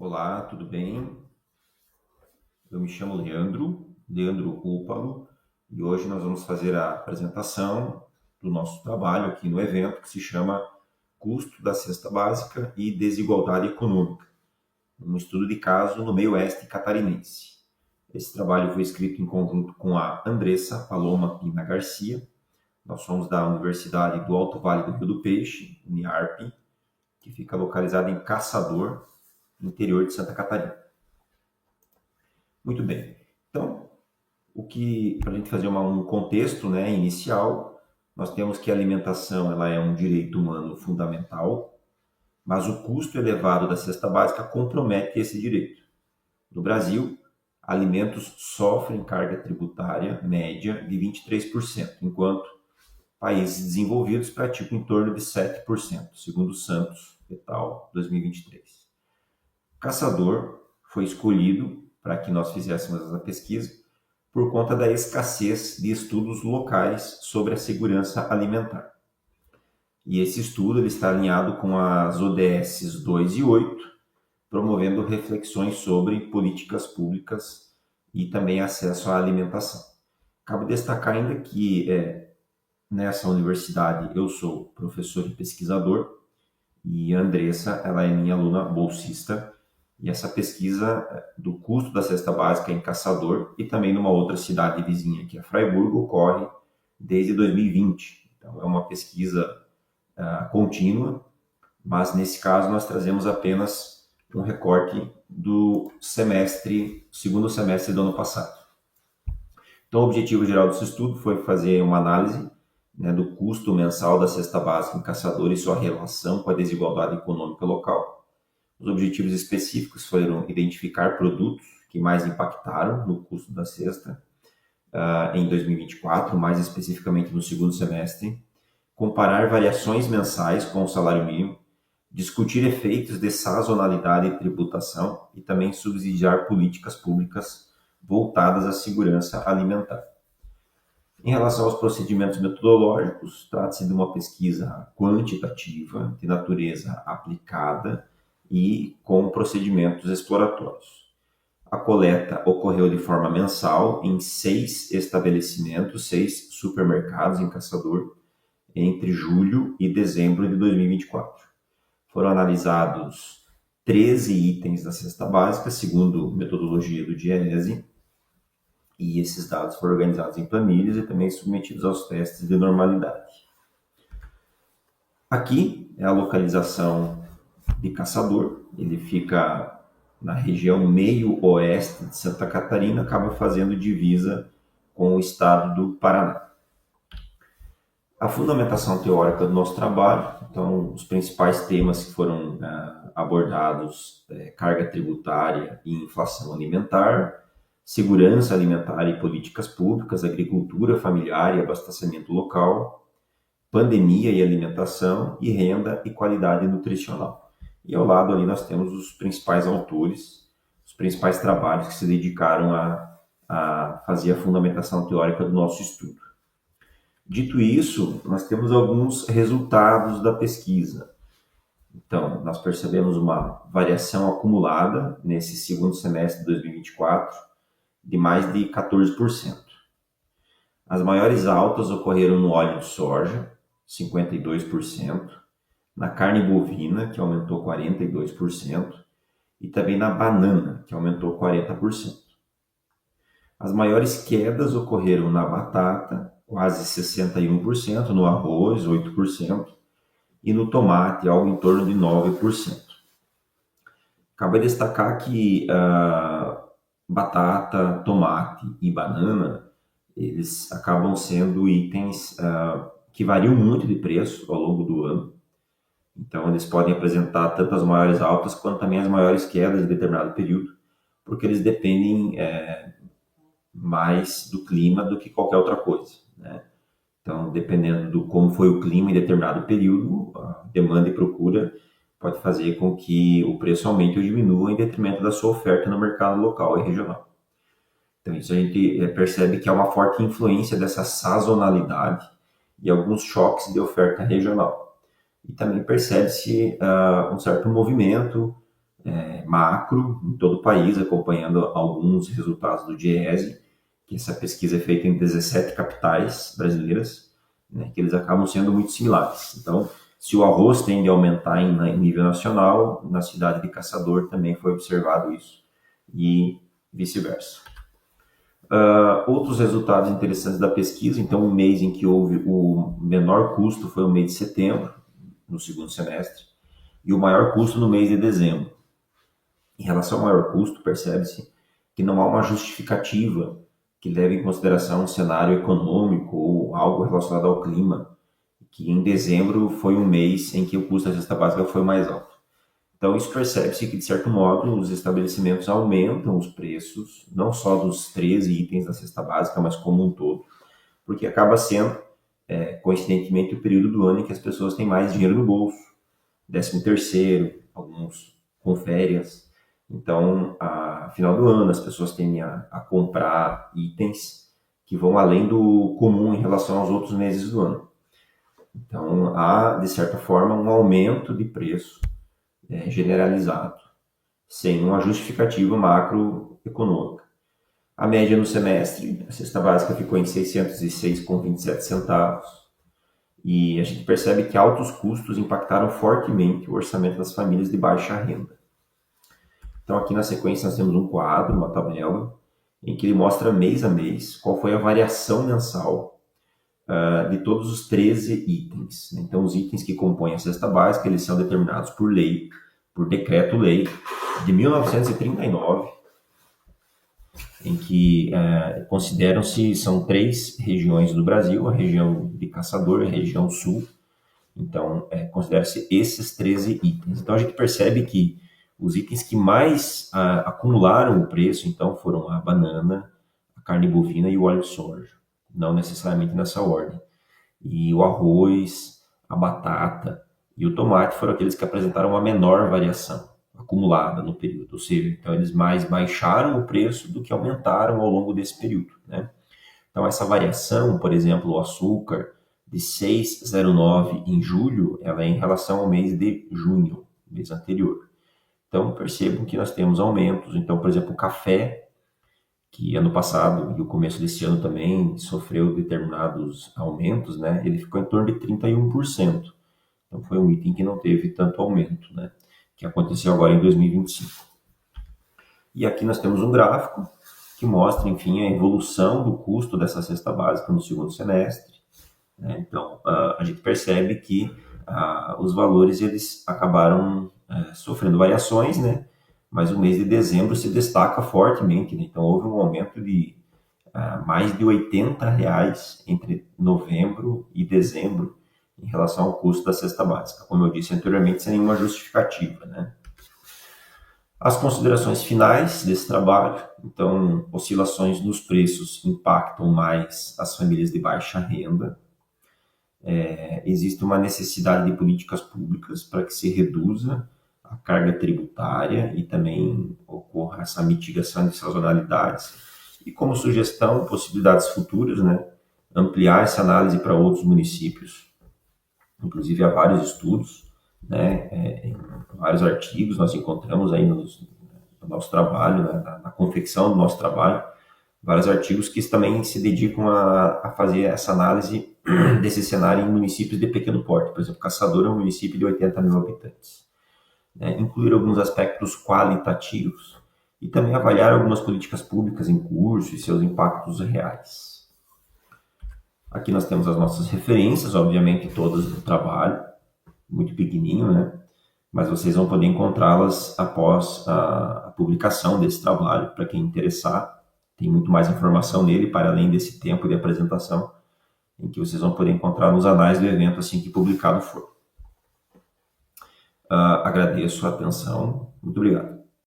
Olá, tudo bem? Eu me chamo Leandro Úpalo, e hoje nós vamos fazer a apresentação do nosso trabalho aqui no evento que se chama Custo da Cesta Básica e Desigualdade Econômica, um estudo de caso no meio oeste catarinense. Esse trabalho foi escrito em conjunto com a Andressa Paloma Pina Garcia. Nós somos da Universidade do Alto Vale do Rio do Peixe, Uniarp, que fica localizada em Caçador, interior de Santa Catarina. Muito bem. Então, para a gente fazer um contexto, inicial, nós temos que a alimentação ela é um direito humano fundamental, mas o custo elevado da cesta básica compromete esse direito. No Brasil, alimentos sofrem carga tributária média de 23%, enquanto países desenvolvidos praticam em torno de 7%, segundo o Santos et al. 2023. Caçador foi escolhido para que nós fizéssemos essa pesquisa por conta da escassez de estudos locais sobre a segurança alimentar. E esse estudo ele está alinhado com as ODS 2 e 8, promovendo reflexões sobre políticas públicas e também acesso à alimentação. Cabe destacar ainda que nessa universidade eu sou professor e pesquisador, e a Andressa ela é minha aluna bolsista, e essa pesquisa do custo da cesta básica em Caçador e também numa outra cidade vizinha, que é Fraiburgo, ocorre desde 2020. Então, é uma pesquisa contínua, mas nesse caso nós trazemos apenas um recorte do segundo semestre do ano passado. Então, o objetivo geral desse estudo foi fazer uma análise do custo mensal da cesta básica em Caçador e sua relação com a desigualdade econômica local. Os objetivos específicos foram identificar produtos que mais impactaram no custo da cesta em 2024, mais especificamente no segundo semestre, comparar variações mensais com o salário mínimo, discutir efeitos de sazonalidade e tributação e também subsidiar políticas públicas voltadas à segurança alimentar. Em relação aos procedimentos metodológicos, trata-se de uma pesquisa quantitativa, de natureza aplicada e com procedimentos exploratórios. A coleta ocorreu de forma mensal em 6 estabelecimentos, 6 supermercados em Caçador, entre julho e dezembro de 2024. Foram analisados 13 itens da cesta básica, segundo metodologia do DIEESE, e esses dados foram organizados em planilhas e também submetidos aos testes de normalidade. Aqui é a localização de Caçador, ele fica na região meio-oeste de Santa Catarina, acaba fazendo divisa com o estado do Paraná. A fundamentação teórica do nosso trabalho, então os principais temas que foram abordados, carga tributária e inflação alimentar, segurança alimentar e políticas públicas, agricultura familiar e abastecimento local, pandemia e alimentação, e renda e qualidade nutricional. E ao lado ali nós temos os principais autores, os principais trabalhos que se dedicaram a fazer a fundamentação teórica do nosso estudo. Dito isso, nós temos alguns resultados da pesquisa. Então, nós percebemos uma variação acumulada nesse segundo semestre de 2024 de mais de 14%. As maiores altas ocorreram no óleo de soja, 52%, na carne bovina, que aumentou 42%, e também na banana, que aumentou 40%. As maiores quedas ocorreram na batata, quase 61%, no arroz, 8%, e no tomate, algo em torno de 9%. Cabe destacar que batata, tomate e banana, eles acabam sendo itens que variam muito de preço ao longo do ano. Então, eles podem apresentar tanto as maiores altas quanto também as maiores quedas em determinado período, porque eles dependem mais do clima do que qualquer outra coisa, né? Então, dependendo do como foi o clima em determinado período, a demanda e procura pode fazer com que o preço aumente ou diminua em detrimento da sua oferta no mercado local e regional. Então, isso a gente percebe que há uma forte influência dessa sazonalidade e alguns choques de oferta regional. E também percebe-se um certo movimento macro em todo o país, acompanhando alguns resultados do DIEESE, que essa pesquisa é feita em 17 capitais brasileiras, né, que eles acabam sendo muito similares. Então, se o arroz tende a aumentar em nível nacional, na cidade de Caçador também foi observado isso, e vice-versa. Outros resultados interessantes da pesquisa, então o mês em que houve o menor custo foi o mês de setembro, no segundo semestre, e o maior custo no mês de dezembro. Em relação ao maior custo, percebe-se que não há uma justificativa que leve em consideração um cenário econômico ou algo relacionado ao clima, que em dezembro foi um mês em que o custo da cesta básica foi mais alto. Então, isso percebe-se que, de certo modo, os estabelecimentos aumentam os preços, não só dos 13 itens da cesta básica, mas como um todo, porque acaba sendo, coincidentemente, o período do ano em que as pessoas têm mais dinheiro no bolso, 13º, alguns com férias. Então, a final do ano, as pessoas tendem a comprar itens que vão além do comum em relação aos outros meses do ano. Então, há, de certa forma, um aumento de preço generalizado, sem uma justificativa macroeconômica. A média no semestre, a cesta básica ficou em 606,27 centavos, e a gente percebe que altos custos impactaram fortemente o orçamento das famílias de baixa renda. Então, aqui na sequência, nós temos um quadro, uma tabela, em que ele mostra mês a mês qual foi a variação mensal de todos os 13 itens. Então, os itens que compõem a cesta básica, eles são determinados por lei, por decreto-lei de 1939, em que consideram-se, são 3 regiões do Brasil, a região de Caçador e a região sul. Então, considera-se esses 13 itens. Então, a gente percebe que os itens que mais acumularam o preço, então, foram a banana, a carne bovina e o óleo de soja. Não necessariamente nessa ordem. E o arroz, a batata e o tomate foram aqueles que apresentaram uma menor variação acumulada no período. Ou seja, então eles mais baixaram o preço do que aumentaram ao longo desse período, né? Então, essa variação, por exemplo, o açúcar, de 6,09 em julho, ela é em relação ao mês de junho, mês anterior. Então, percebam que nós temos aumentos. Então, por exemplo, o café, que ano passado e o começo desse ano também sofreu determinados aumentos, né? Ele ficou em torno de 31%. Então, foi um item que não teve tanto aumento, né? Que aconteceu agora em 2025. E aqui nós temos um gráfico que mostra, enfim, a evolução do custo dessa cesta básica no segundo semestre, né? Então, a gente percebe que os valores eles acabaram sofrendo variações, né? Mas o mês de dezembro se destaca fortemente, né? Então, houve um aumento de mais de R$ 80 entre novembro e dezembro em relação ao custo da cesta básica, como eu disse anteriormente, sem nenhuma justificativa, né? As considerações finais desse trabalho, então, oscilações nos preços impactam mais as famílias de baixa renda. Existe uma necessidade de políticas públicas para que se reduza a carga tributária e também ocorra essa mitigação de sazonalidades. E como sugestão, possibilidades futuras, né? Ampliar essa análise para outros municípios. Inclusive, há vários estudos, né? Em vários artigos nós encontramos aí no nosso trabalho, né? Na confecção do nosso trabalho, vários artigos que também se dedicam a fazer essa análise desse cenário em municípios de pequeno porte. Por exemplo, Caçador é um município de 80 mil habitantes. Né? Incluir alguns aspectos qualitativos e também avaliar algumas políticas públicas em curso e seus impactos reais. Aqui nós temos as nossas referências, obviamente todas do trabalho, muito pequenininho, né? Mas vocês vão poder encontrá-las após a publicação desse trabalho, para quem interessar. Tem muito mais informação nele, para além desse tempo de apresentação, em que vocês vão poder encontrar nos anais do evento assim que publicado for. Agradeço a atenção. Muito obrigado.